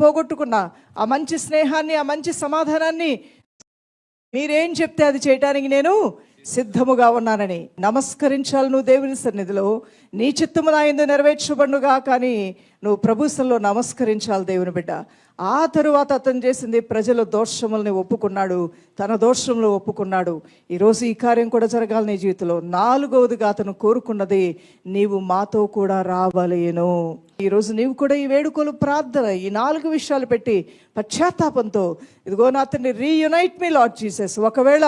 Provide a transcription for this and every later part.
పోగొట్టుకున్నా ఆ మంచి స్నేహాన్ని, ఆ మంచి సమాధానాన్ని మీరేం చెప్తే అది చేయటానికి నేను సిద్ధముగా ఉన్నానని నమస్కరించాలి. నువ్వు దేవుని సన్నిధిలో నీ చిత్తము నా యందు నెరవేర్చబడుగా, కానీ నువ్వు ప్రభుత్వంలో నమస్కరించాలి దేవుని బిడ్డ. ఆ తరువాత అతను చేసింది, ప్రజల దోషములని ఒప్పుకున్నాడు, తన దోషంలో ఒప్పుకున్నాడు. ఈరోజు ఈ కార్యం కూడా జరగాలి నీ జీవితంలో. 4వదిగా అతను కోరుకున్నది, నీవు మాతో కూడా రావాలేను. ఈరోజు నీవు కూడా ఈ వేడుకలు, ప్రార్థన, ఈ 4 విషయాలు పెట్టి పశ్చాత్తాపంతో, ఇదిగో నా తండ్రి రీయునైట్ మీ లార్డ్ జీసస్. ఒకవేళ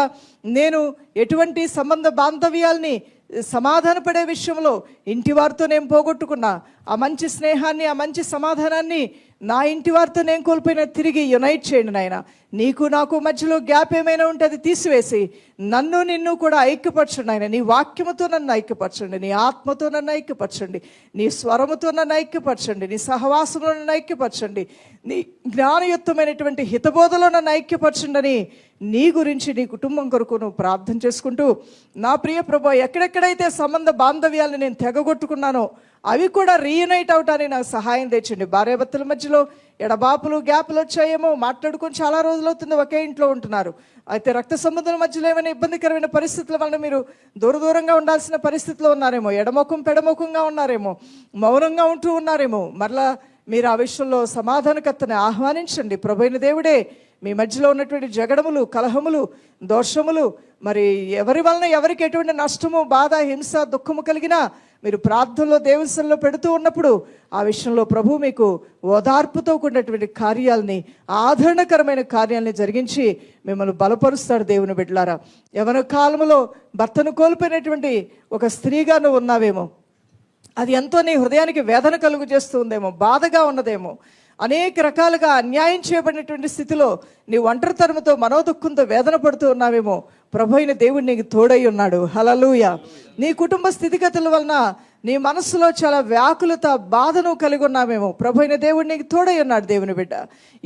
నేను ఎటువంటి సంబంధ బాంధవ్యాల్ని సమాధానపడే విషయంలో ఇంటి వారితో నేను పోగొట్టుకున్నా, ఆ మంచి స్నేహాన్ని, ఆ మంచి సమాధానాన్ని నా ఇంటి వారితో నేను కోల్పోయినా తిరిగి యునైట్ చేయండి నాయన. నీకు నాకు మధ్యలో గ్యాప్ ఏమైనా ఉంటే అది తీసివేసి నన్ను నిన్ను కూడా ఐక్యపరచండి ఆయన. నీ వాక్యముతో నన్ను ఐక్యపరచండి, నీ ఆత్మతో నన్ను ఐక్యపరచండి, నీ స్వరముతో నన్ను ఐక్యపరచండి, నీ సహవాసంలో నన్ను ఐక్యపరచండి, నీ జ్ఞానయుక్తమైనటువంటి హితబోధలో నన్ను ఐక్యపరచండి అని నీ గురించి, నీ కుటుంబం కొరకు నువ్వు ప్రార్థన చేసుకుంటూ, నా ప్రియ ప్రభు, ఎక్కడెక్కడైతే సంబంధ బాంధవ్యాలను నేను తెగగొట్టుకున్నానో అవి కూడా రీయునైట్ అవటానికి నాకు సహాయం తెచ్చండి. భార్యాభర్తల మధ్యలో ఎడబాపులు, గ్యాపులు వచ్చాయేమో, మాట్లాడుకొని చాలా రోజులు అవుతుంది, ఒకే ఇంట్లో ఉంటున్నారు. అయితే రక్త సంబంధుల మధ్యలో ఏమైనా ఇబ్బందికరమైన పరిస్థితుల వల్ల మీరు దూరంగా ఉండాల్సిన పరిస్థితిలో ఉన్నారేమో, ఎడముఖం పెడముఖంగా ఉన్నారేమో, మౌనంగా ఉంటూ ఉన్నారేమో. మరలా మీరు ఆ విషయంలో సమాధానకర్తని ఆహ్వానించండి. ప్రభువైన దేవుడే మీ మధ్యలో ఉన్నటువంటి జగడములు, కలహములు, దోషములు, మరి ఎవరి వలన ఎవరికి ఎటువంటి నష్టము, బాధ, హింస, దుఃఖము కలిగినా మీరు ప్రార్థనలో, దేవునిలో పెడుతూ ఉన్నప్పుడు ఆ విషయంలో ప్రభు మీకు ఓదార్పుతో కూడినటువంటి కార్యాలని, ఆదరణకరమైన కార్యాలని జరిగించి మిమ్మల్ని బలపరుస్తాడు. దేవుని బిడ్డలారా, యవ్వన కాలంలో భర్తను కోల్పోయినటువంటి ఒక స్త్రీగా నువ్వు ఉన్నావేమో, అది ఎంతో నీ హృదయానికి వేదన కలుగు చేస్తుందేమో, బాధగా ఉన్నదేమో, అనేక రకాలుగా అన్యాయం చేయబడినటువంటి స్థితిలో నీ ఒంటరితనంతో, మనోదుఃఖంతో వేదన పడుతూ ఉన్నావేమో. ప్రభు అయిన దేవుడు నీకు తోడై ఉన్నాడు. హల్లెలూయా. నీ కుటుంబ స్థితిగతుల వలన నీ మనసులో చాలా వ్యాకులత, బాధను కలిగి ఉన్నామేమో. ప్రభు అయిన దేవుడు నీకు తోడై ఉన్నాడు. దేవుని బిడ్డ,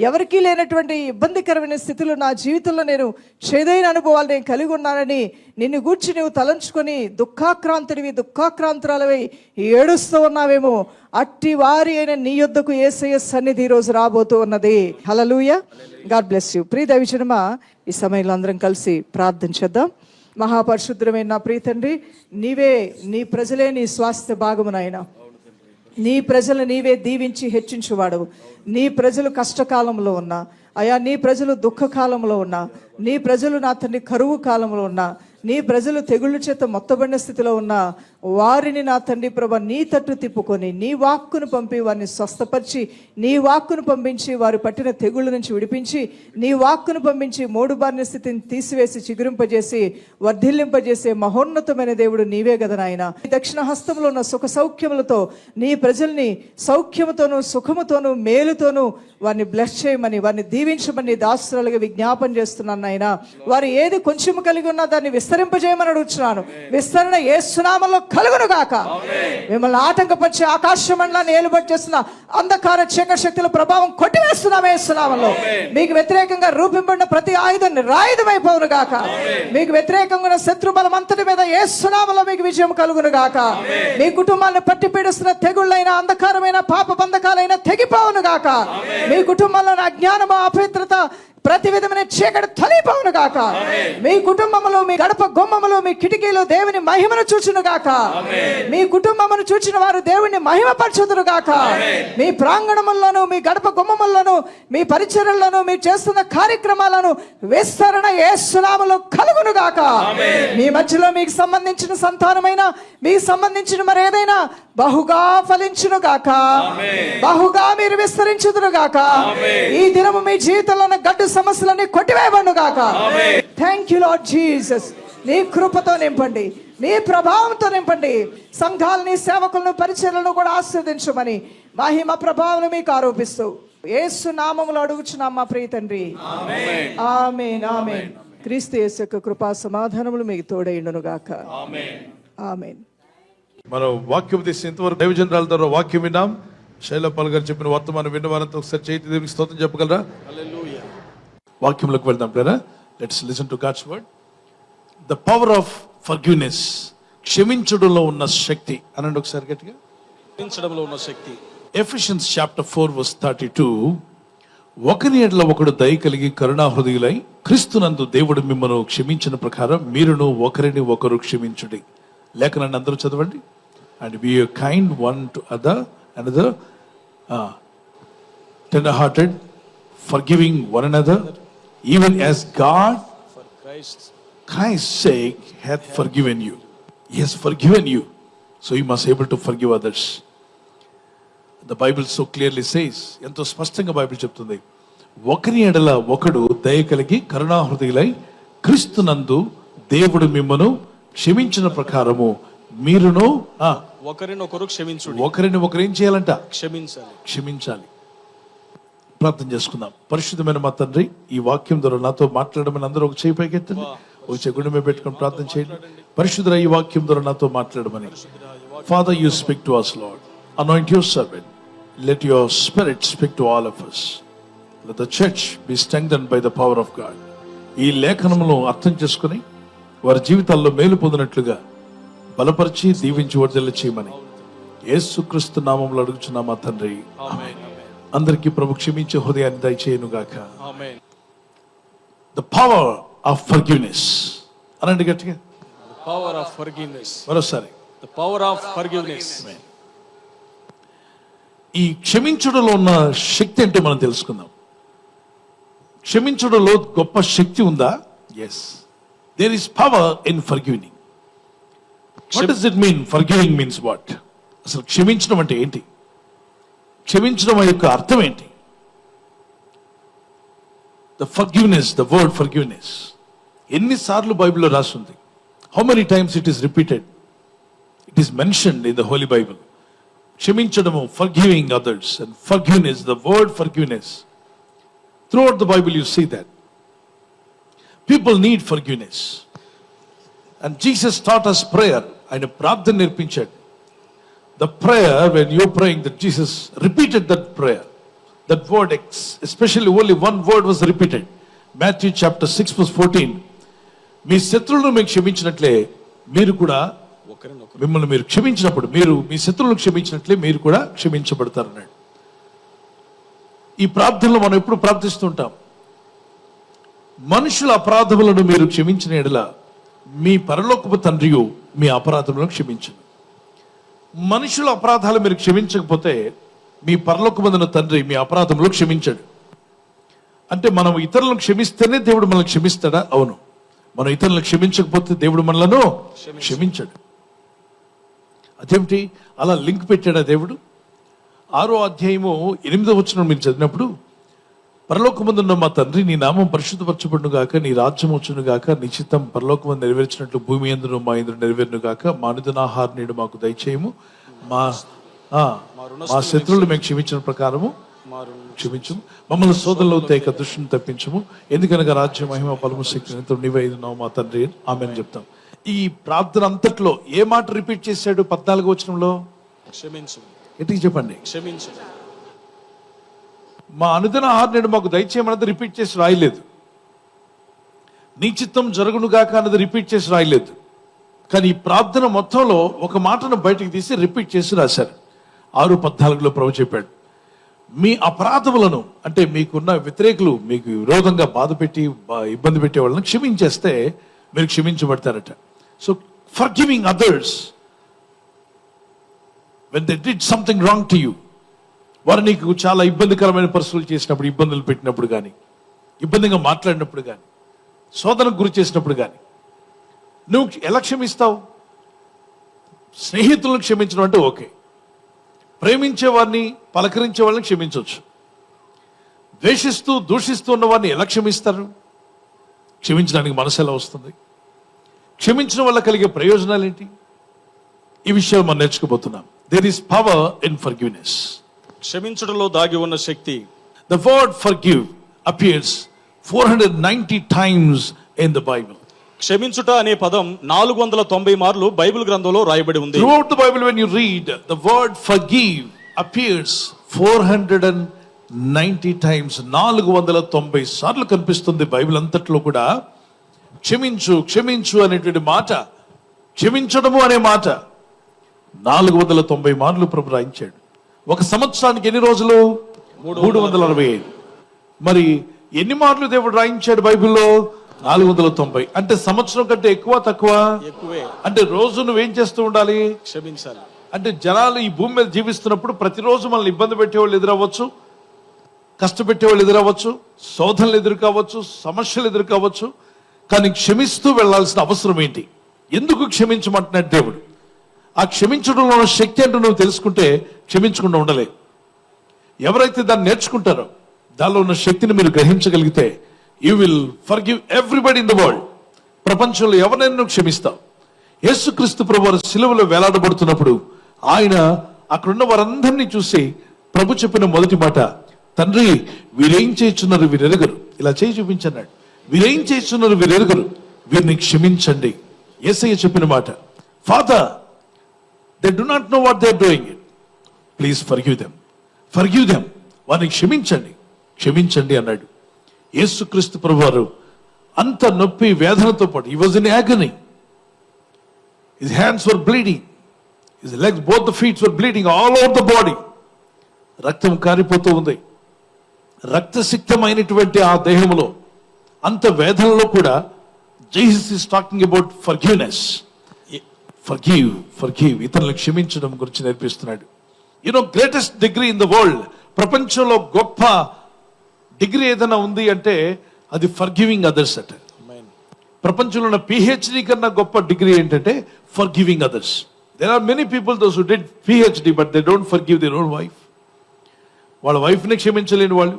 ఎవరికీ లేనటువంటి ఇబ్బందికరమైన స్థితిలో నా జీవితంలో నేను చేదైన అనుభవాలు నేను కలిగి ఉన్నానని నిన్ను గూర్చి నువ్వు తలంచుకొని దుఃఖాక్రాంతుడివి, దుఃఖాక్రాంతురాలవై ఏడుస్తూ ఉన్నావేమో. అట్టి వారి అయిన నీ యొద్దకు యేసయ్య సన్నిధి ఈరోజు రాబోతూ ఉన్నది. హల్లెలూయా. God bless you. ప్రియ దైవజనమా, ఈ సమయంలో అందరం కలిసి ప్రార్థన చేద్దాం. మహాపరిశుద్ధమైన నా ప్రియ తండ్రి, నీవే, నీ ప్రజలే నీ స్వాస్థ్య భాగమునైనా, నీ ప్రజలు నీవే దీవించి హెచ్చించువాడు. నీ ప్రజలు కష్టకాలంలో ఉన్నా అయా, నీ ప్రజలు దుఃఖకాలంలో ఉన్నా, నీ ప్రజలు నా తండ్రి కరువు కాలంలో ఉన్నా, నీ ప్రజలు తెగుళ్ళ చేత మొత్తబడిన స్థితిలో ఉన్న వారిని నా తండ్రి ప్రభ నీ తట్టు తిప్పుకొని నీ వాక్కును పంపి వారిని స్వస్థపరిచి, నీ వాక్కును పంపించి వారు పట్టిన తెగుళ్ళ నుంచి విడిపించి, నీ వాక్కును పంపించి మోడుబారిన స్థితిని తీసివేసి చిగురింపజేసి వర్ధిల్లింపజేసే మహోన్నతమైన దేవుడు నీవే కదా నాయన. దక్షిణ హస్తంలో ఉన్న సుఖ సౌఖ్యములతో నీ ప్రజల్ని సౌఖ్యముతోనూ, సుఖముతోనూ, మేలుతోనూ వారిని బ్లెస్ చేయమని, వారిని దీవించమని దాసురాలుగా విజ్ఞాపన చేస్తున్నాను నాయన. వారు ఏది కొంచెము కలిగి ఉన్నా దాన్ని విస్తరింపజేయమని అడుగుతున్నాను. విస్తరణ యేసు నామములో కలుగును గాక. మిమ్మల్ని ఆటంకపరిచే ఆకాశ మండలాన్ని ఏలుబడి చేస్తున్న అంధకార చీకటి శక్తుల ప్రభావం కొట్టివేస్తున్నాం యేసు నామములో. మీకు వ్యతిరేకంగా రూపింపబడిన ప్రతి ఆయుధం నిరాయుధమైపోవును గాక. మీకు వ్యతిరేకంగా ఉన్న శత్రు బలం అంతటి మీద యేసు నామములో మీకు విజయం కలుగును గాక. మీ కుటుంబాన్ని పట్టి పీడిస్తున్న తెగుళ్ళైన, అంధకారమైన, పాప బంధకాలైన తెగిపోవును గాక. మీ కుటుంబంలో అజ్ఞానము, అపవిత్రత, ప్రతి విధమైన చీకటి తొలగిపోవును గాక. మీ కుటుంబములో, మీ గడప గుమ్మములో, మీ కిటికీలో దేవుని మహిమను చూచును గాక. మీ కుటుంబమును చూచిన వారు దేవుని మహిమపరచుదురు గాక. మీ ప్రాంగణముల్లోను, మీ గడప గుమ్మముల్లోను, మీ పరిచర్యలను, మీరు చేస్తున్న కార్యక్రమాలను విస్తరణ యేసు నామములో కలుగును గాక. మీ మధ్యలో మీకు సంబంధించిన సంతానమైన, మీకు సంబంధించిన మరేదైనా బహుగా ఫలించును గాక. బహుగా మీరు విస్తరించుదురు గాక. ఈ దినము మీ జీవితంలో ఉన్న గడ్డు సమస్యలన్నీ కొట్టివేయబడును గాక. Thank you lord Jesus. నీ కృపతో నింపండి, నీ ప్రభావంతో నింపండి. సంఘాలని, సేవకులను, పరిచర్యలను కూడా ఆశీర్వదించమని మహిమ ప్రభావం మీకు ఆరోపిస్తూ యేసు నామములో అడుగుచున్నాం మా ప్రియ తండ్రి. ఆమేన్, ఆమేన్. క్రీస్తు యేసు యొక్క కృపా సమాధానములు మీకు తోడైండును గాక. ఆమేన్. మనం వాక్యం తీసి ఇంతవరకు దైవజనరాల ద్వారా వాక్యం విన్నాం. శైలపాల్ గారు చెప్పిన వర్తమానం విన్న వారంతా ఒకసారి చేతి దేవునికి స్తోత్రం చెప్పగలరా? హల్లెలూయా. వాక్యంలోకి వెళ్దాం ప్రేరా. Let's listen to God's word. The power of forgiveness, క్షమించడంలో ఉన్న శక్తి అనండి ఒకసారి గట్టిగా. క్షమించడంలో ఉన్న శక్తి. Ephesians chapter 4 verse 32. ఒకరి ఎడల ఒకడు దయ కలిగి కరుణాహృదయులై క్రీస్తునందు దేవుడు మిమ్మల్ని క్షమించిన ప్రకారం మీరును ఒకరిని ఒకరు క్షమించుడి. లేఖనాన్ని అందరూ చదవండి. And be kind one to another, tender hearted, forgiving one another, even as God For Christ's sake hath forgiven you. He has forgiven you, so you must able to forgive others. The Bible so clearly says, ఎంతో స్పష్టంగా Bible చెప్తుంది, ఒకరి ఎడల ఒకడు దయ కలిగి కరుణాహృదయులై క్రీస్తునందు దేవుడు మిమ్మను క్షమించిన ప్రకారము మీరును ఒకరినొకరు క్షమించుడి. ఒకరిని ఒకరు ఏం చేయాలంట? క్షమించాలి. ప్రార్థన చేసుకుందాం. పరిశుద్ధమైన మా తండ్రి, ఈ వాక్యం ద్వారా నాతో మాట్లాడమని అందరూ ఒక చేయి పైకెత్తండి, ఒక చేయి గుండె మీద పెట్టుకొని ప్రార్థన చేయండి. పరిశుద్ధ ఈ వాక్యం ద్వారా నాతో మాట్లాడమని. Father, you speak to us, Lord. Anoint your servant. Let your spirit speak to all of us. Let the church be strengthened by the power of God. ఈ లేఖనమును అర్థం చేసుకుని వారి జీవితాల్లో మేలు పొందినట్లుగా బలపరిచి దీవించి వర్ధల చేయమని యేసుక్రీస్తు నామములో అడుగుచున్నాం మా తండ్రి, ఆమేన్. అందరికీ ప్రభు క్షమించే హృదయాన్ని దయచేయును గాక. ఆమేన్. ద పవర్ ఆఫ్ ఫర్గివ్నెస్ అనండి గట్టిగా. Power of forgiveness. మరోసారి, ద పవర్ ఆఫ్ ఫర్గివ్నెస్. ఈ క్షమించడంలో ఉన్న శక్తి ఏంటో మనం తెలుసుకుందాం. క్షమించడంలో గొప్ప శక్తి ఉందా? Yes, there is power in forgiving. What does it mean? Forgiving means what? అసలు క్షమించడం అంటే ఏంటి? క్షమించడం యొక్క అర్థం ఏంటి? The forgiveness, the word forgiveness ఎన్నిసార్లు బైబిల్లో రాస్తుంది? How many times it is repeated? It is mentioned in the holy Bible. క్షమించడము, forgiving others, and forgiveness, the word forgiveness. Throughout the Bible you see that people need forgiveness, and Jesus taught us prayer. ఆయన ప్రార్థన నేర్పించాడు. The prayer, when you're praying, that Jesus repeated that prayer, that word, especially only one word was repeated. Matthew chapter 6 verse 14, మీ శత్రువులను మీకు క్షమించినట్లే మీరు కూడా, మిమ్మల్ని మీరు క్షమించినప్పుడు మీరు మీ శత్రువులను క్షమించినట్లే మీరు కూడా క్షమించబడతారన్నాడు. ఈ ప్రార్థనలో మనం ఎప్పుడు ప్రార్థిస్తుంటాం, మనుషుల అపరాధములను మీరు క్షమించిన ఎడల మీ పరలోకపు తండ్రియు మీ అపరాధములను క్షమించును. మనుషుల అపరాధాలు మీరు క్షమించకపోతే మీ పరలోకమందున తండ్రి మీ అపరాధములు క్షమించాడు. అంటే మనం ఇతరులను క్షమిస్తేనే దేవుడు మనల్ని క్షమిస్తాడా? అవును. మనం ఇతరులను క్షమించకపోతే దేవుడు మనలను క్షమించాడు. అదేమిటి అలా లింక్ పెట్టాడా దేవుడు? 6వ అధ్యాయము 8వ వచనం మీరు చదివినప్పుడు, పరలోకమందున్న మా తండ్రి, నీ నామం పరిశుద్ధపరచబడును గాక, నీ రాజ్యం వచ్చును గాక, నీ చిత్తం పరలోకమందు నెరవేర్చినట్లు భూమి యందును మా యందు నెరవేరును గాక, మా అనుదిన ఆహారం నేడు మాకు దయచేయము, మా శత్రువులు మేము క్షమించిన ప్రకారము క్షమించము, మమ్మల్ని శోధనలో తేక దుష్టుని తప్పించము, ఎందుకనగా రాజ్యం, మహిమ, బలము, శక్తి నీవే అయినావు మా తండ్రి, ఆమేన్ చెప్తాం. ఈ ప్రార్థన అంతట్లో ఏ మాట రిపీట్ చేశాడు? 14వ వచనంలో క్షమించు. ఎట్టికి చెప్పండి? క్షమించు. మా అనుదిన ఆహారం నేడు మాకు దయచేయమన్నది రిపీట్ చేసి రాయలేదు. నీ చిత్తం జరుగును గాక అన్నది రిపీట్ చేసి రాయలేదు. కానీ ఈ ప్రార్థన మొత్తంలో ఒక మాటను బయటికి తీసి రిపీట్ చేసి రాశారు. 6:14లో ప్రభు చెప్పాడు, మీ అపరాధములను, అంటే మీకున్న వ్యతిరేకులు, మీకు విరోధంగా బాధ పెట్టి ఇబ్బంది పెట్టే వాళ్ళని క్షమించేస్తే మీరు క్షమించబడతారట. So forgiving others when they did something wrong to you, వారు నీకు చాలా ఇబ్బందికరమైన పరిస్థితులు చేసినప్పుడు, ఇబ్బందులు పెట్టినప్పుడు కానీ, ఇబ్బందిగా మాట్లాడినప్పుడు కానీ, శోధనకు గురి చేసినప్పుడు కానీ నువ్వు ఎలా క్షమిస్తావు? స్నేహితులను క్షమించడం అంటే ఓకే, ప్రేమించే వారిని, పలకరించే వాళ్ళని క్షమించవచ్చు. ద్వేషిస్తూ దూషిస్తూ ఉన్న వారిని ఎలా క్షమిస్తారు? క్షమించడానికి మనసు ఎలా వస్తుంది? క్షమించడం వల్ల కలిగే ప్రయోజనాలు ఏంటి? ఈ విషయాలు మనం నేర్చుకోబోతున్నాం. There is power in forgiveness. క్షమించడంలో దాగి ఉన్న శక్తి. The word forgive appears 490 times in the Bible. క్షమించుట అనే పదం 490 మార్లు బైబిల్ గ్రంథంలో రాయబడి ఉంది. Throughout the Bible, when you read, the word forgive appears 490 times. 490 సార్లు కనిపిస్తుంది బైబిల్ అంతట్లో కూడా. క్షమించు, క్షమించు అనేటువంటి మాట, క్షమించడము అనే మాట 490 మార్లు ప్రభు రాయించాడు. ఒక సంవత్సరానికి ఎన్ని రోజులు? 365. మరి ఎన్ని మార్లు దేవుడు రాయించాడు బైబిల్లో? 490. అంటే సంవత్సరం కంటే ఎక్కువ తక్కువ? ఎక్కువే. అంటే రోజు నువ్వేం చేస్తూ ఉండాలి? క్షమించాలి. అంటే జనాలు ఈ భూమి మీద జీవిస్తున్నప్పుడు ప్రతిరోజు మనల్ని ఇబ్బంది పెట్టేవాళ్ళు ఎదురవ్వచ్చు, కష్టపెట్టేవాళ్ళు ఎదురవ్వచ్చు, శోధనలు ఎదురు కావచ్చు, సమస్యలు ఎదురు కావచ్చు. కానీ క్షమిస్తూ వెళ్లాల్సిన అవసరం ఏంటి? ఎందుకు క్షమించమంటున్నాడు దేవుడు? ఆ క్షమించడంలో ఉన్న శక్తి అంటూ నువ్వు తెలుసుకుంటే క్షమించకుండా ఉండలే. ఎవరైతే దాన్ని నేర్చుకుంటారో, దానిలో ఉన్న శక్తిని మీరు గ్రహించగలిగితే, you will forgive everybody in the world. ప్రపంచంలో ఎవరైనా నువ్వు క్షమిస్తావు. యేసుక్రీస్తు ప్రభువు శిలువలో వేలాడబడుతున్నప్పుడు ఆయన అక్కడున్న వారందరినీ చూసి ప్రభు చెప్పిన మొదటి మాట, తండ్రి వీరేం చేస్తున్నారు వీరెరుగరు. ఇలా చేయి చూపించన్నాడు. వీరేం చేస్తున్నారు వీరెరుగరు, వీరిని క్షమించండి. యేసయ్య చెప్పిన మాట, father they do not know what they are doing it, please forgive them, వారిని క్షమించండి, క్షమించండి అన్నాడు. యేసుక్రీస్తు ప్రభువారు అంత నొప్పి వేదనతో పాటు, he was in agony, his hands were bleeding, his legs both the feets were bleeding all over the body. రక్తం కారిపోతూ ఉంది. రక్తసిక్తమైనటువంటి ఆ దేహంలో అంత వేదనలో కూడా Jesus is talking about forgiveness. Forgive ఇతరులను క్షమించడం గురించి నేర్పిస్తున్నాడు. Greatest degree in the world, ప్రపంచంలో గొప్ప డిగ్రీ ఏదైనా ఉంది అంటే అది ఫర్గివింగ్ అదర్స్ అట. ప్రపంచంలో ఉన్న పిహెచ్డి కన్నా గొప్ప డిగ్రీ ఏంటంటే forgiving others. There are many people those who did PhD but they don't forgive their own wife. వాళ్ళ వైఫ్ని క్షమించలేని వాళ్ళు,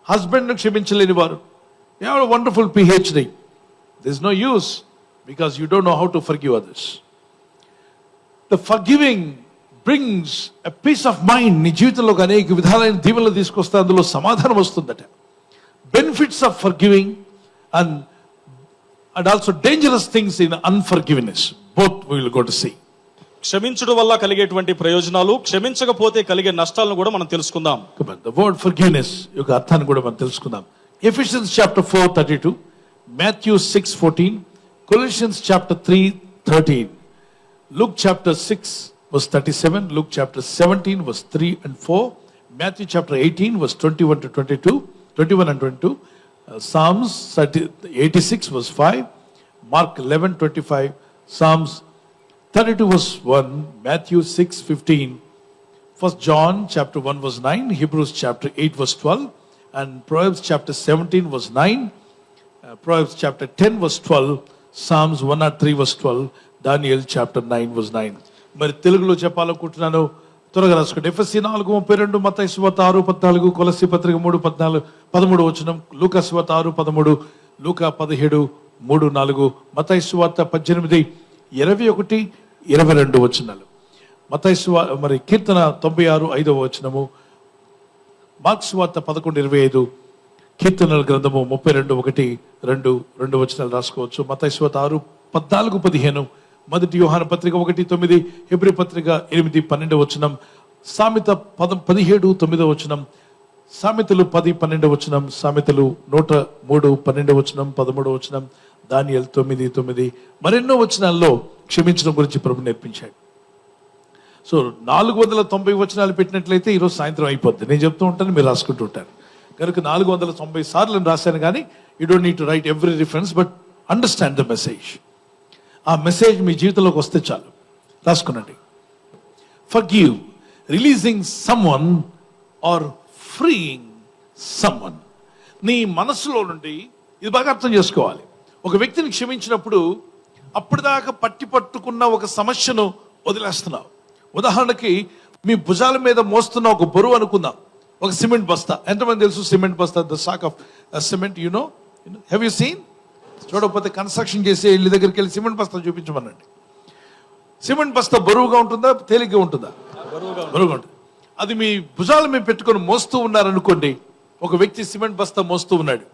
హస్బెండ్ని క్షమించలేని వారు. They have a wonderful PhD. There is no use because you don't know how to forgive others. The forgiving brings a peace of mind. నీ జీవితంలోకి అనేక విధాలైన దీవెనలు తీసుకొస్తే అందులో సమాధానం వస్తుందట. Benefits of forgiving and also dangerous things in unforgiveness, both we will go to see. క్షమించడం వల్ల కలిగేటువంటి ప్రయోజనాలు, క్షమించకపోతే కలిగే నష్టాలను కూడా మనం తెలుసుకుందాం. The word forgiveness యొక్క అర్థాన్ని కూడా మనం తెలుసుకుందాం. Ephesians chapter 4:32, Matthew 6:14, Colossians chapter 3:13, Luke chapter 6 verse 37, Luke chapter 17 verse 3 and 4, Matthew chapter 18 verse 21 to 22, 21 and 22, Psalms 86 verse 5, Mark 11:25, Psalms 32 verse 1, Matthew 6:15, 1 John chapter 1 verse 9, Hebrews chapter 8 verse 12, and Proverbs chapter 17 verse 9, Proverbs chapter 10 verse 12, Psalms 103 verse 12, Daniel chapter 9 verse 9. మరి తెలుగులో చెప్పాలనుకుంటున్నాను, త్వరగా రాసుకోండి. ఎఫెసీ 4:32, మత్తయి సువార్త 6:14, కొలస్సీ పత్రిక 3:13 వచనం, లూకా సువార్త 6:13, లూకా 17:3-4, మత్తయి సువార్త 18:21-22 వచనాలు, మత్తయి సువార్త మరి కీర్తన 96:5 వచనము, మార్క్స్ సువార్త 11:25, కీర్తనల గ్రంథము 32:1-2 వచనాలు రాసుకోవచ్చు. మత్తయి సువార్త 6:14-15, మొదటి యోహాను పత్రిక 1:9, హెబ్రీ పత్రిక 8:12 వచనం, సామెత 17:9 వచనం, సామెతలు 10:12 వచనం, సామెతలు 103:12 వచనం, 13 వచనం, దానియేలు 9:9, మరెన్నో వచనాల్లో క్షమించడం గురించి ప్రభు నేర్పించాడు. సో 490 వచనాలు పెట్టినట్లయితే ఈరోజు సాయంత్రం అయిపోద్ది. నేను చెప్తూ ఉంటాను, మీరు రాసుకుంటూ ఉంటారు. కనుక 490 సార్లు రాశాను, కానీ you don't need to write every reference, but understand the message. ఆ మెసేజ్ మీ జీవితంలోకి వస్తే చాలు. రాసుకునండి. Forgive, releasing someone or freeing someone. నీ మనసులో నుండి ఇది బాగా అర్థం చేసుకోవాలి. ఒక వ్యక్తిని క్షమించినప్పుడు అప్పటిదాకా పట్టుకున్న ఒక సమస్యను వదిలేస్తున్నావు. ఉదాహరణకి మీ భుజాల మీద మోస్తున్న ఒక బరువు అనుకుందాం, ఒక సిమెంట్ బస్తా. ఎంతమంది తెలుసు సిమెంట్ బస్తా? The sack of cement, you know, have you seen? చూడకపోతే కన్స్ట్రక్షన్ చేసే ఇల్లు దగ్గరికి వెళ్ళి సిమెంట్ బస్తా చూపించమనండి. సిమెంట్ బస్తా బరువుగా ఉంటుందా, తేలిగ్గా ఉంటుందా? బరువుగా ఉంటుంది. అది మీ భుజాల మీద పెట్టుకొని మోస్తూ ఉన్నారనుకోండి. ఒక వ్యక్తి సిమెంట్ బస్తా మోస్తూ ఉన్నాడు.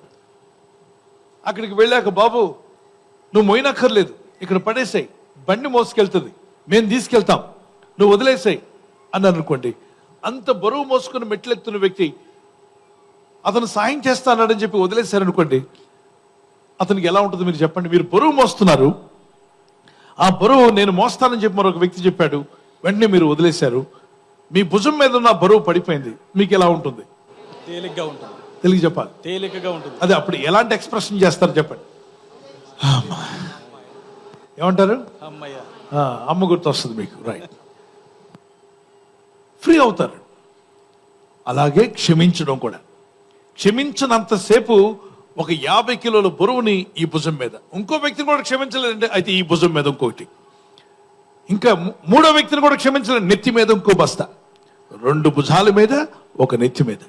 అక్కడికి వెళ్ళాక, బాబు నువ్వు మోయనక్కర్లేదు, ఇక్కడ పడేసాయి, బండి మోసుకెళ్తుంది, మేము తీసుకెళ్తాం, నువ్వు వదిలేసాయి అని అనుకోండి. అంత బరువు మోసుకుని మెట్లెత్తున్న వ్యక్తి అతను సాయం చేస్తానని చెప్పి వదిలేశారనుకోండి, అతనికి ఎలా ఉంటుంది మీరు చెప్పండి? మీరు బరువు మోస్తున్నారు, ఆ బరువు నేను మోస్తానని చెప్పి మరొక వ్యక్తి చెప్పాడు, వెంటనే మీరు వదిలేశారు, మీ భుజం మీద ఉన్న బరువు పడిపోయింది, మీకు ఎలా ఉంటుంది? తేలిగ్గా ఉంటుంది. తెలుగు చెప్పాలి. తేలికగా ఉంటుంది. అదే అప్పుడు ఎలాంటి ఎక్స్ప్రెషన్ చేస్తారు చెప్పండి. అమ్మా. ఏమంటారు? అమ్మయ్య. అమ్మ గుర్తు వస్తుంది మీకు. రైట్, ఫ్రీ అవుతారు. అలాగే క్షమించడం కూడా. క్షమించినంతసేపు ఒక 50 కిలోల బరువుని ఈ భుజం మీద, ఇంకో వ్యక్తిని కూడా క్షమించలేదంటే అయితే ఈ భుజం మీద ఇంకొకటి, ఇంకా మూడో వ్యక్తిని కూడా క్షమించలేదు, నెత్తి మీద ఇంకో బస్తా, 2 భుజాల మీద ఒక నెత్తి మీద.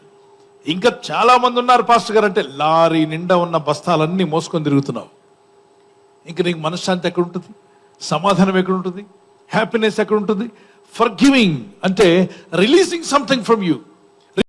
ఇంకా చాలా మంది ఉన్నారు పాస్టర్ గారు అంటే, లారీ నిండా ఉన్న బస్తాలన్నీ మోసుకొని తిరుగుతున్నావు. ఇంకా నీకు మనశ్శాంతి ఎక్కడ ఉంటుంది? సమాధానం ఎక్కడ ఉంటుంది? హ్యాపీనెస్ ఎక్కడ ఉంటుంది? ఫర్గివింగ్ అంటే రిలీజింగ్ సంథింగ్ ఫ్రమ్ యూ.